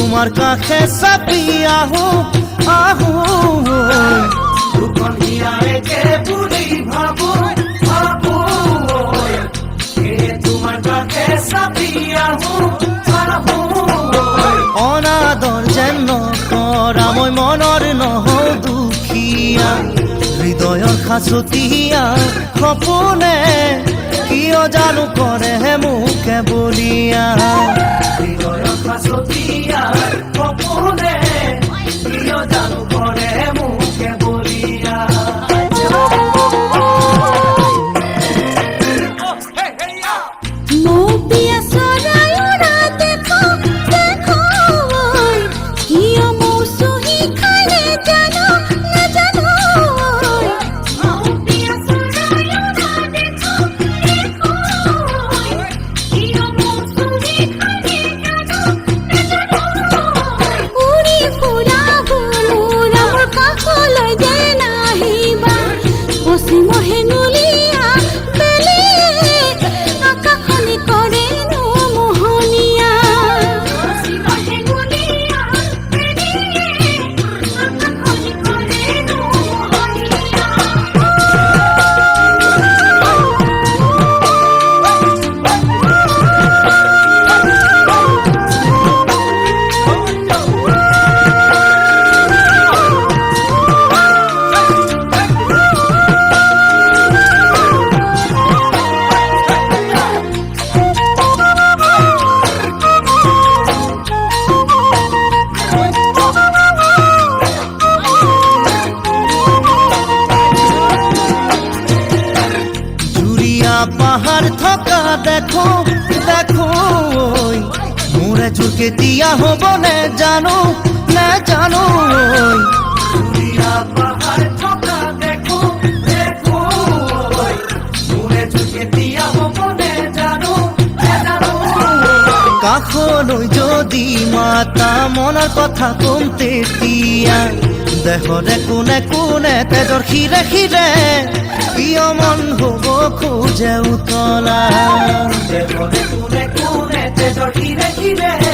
তোমাৰ কাষে চাপি আহো আহো দুখন হিয়াকে বুলি ভাবো ভাবো তোমাৰ কাষে চাপি আহো আহো অনাদৰ যেন নকৰা মই মনৰ নহওঁ দুখীয়া হৃদয়ৰ সাঁচতীয়া সপোনে কিয় জানো কৰে মোকে বলিয়া হৃদয়ৰ সাঁচতীয়া সপোনে কিয় জানো কৰে মোকে বলিয়া পাহাড় থকা দেখো দেখো মোরে চুকে দিয়া হব নে জানো পাহাড় থকা দেখো দেখো মোরে চুকে দিয়া হব নে জানো কাষলৈ যদি মাতা মনৰ কথা কম তেতিয়া দেহৰে কোনে কোনে তেজৰ খিৰে খিৰে কিয় মন হব খোজে উতলা দেহৰে কোনে কোনে তেজৰ খিৰে খিৰে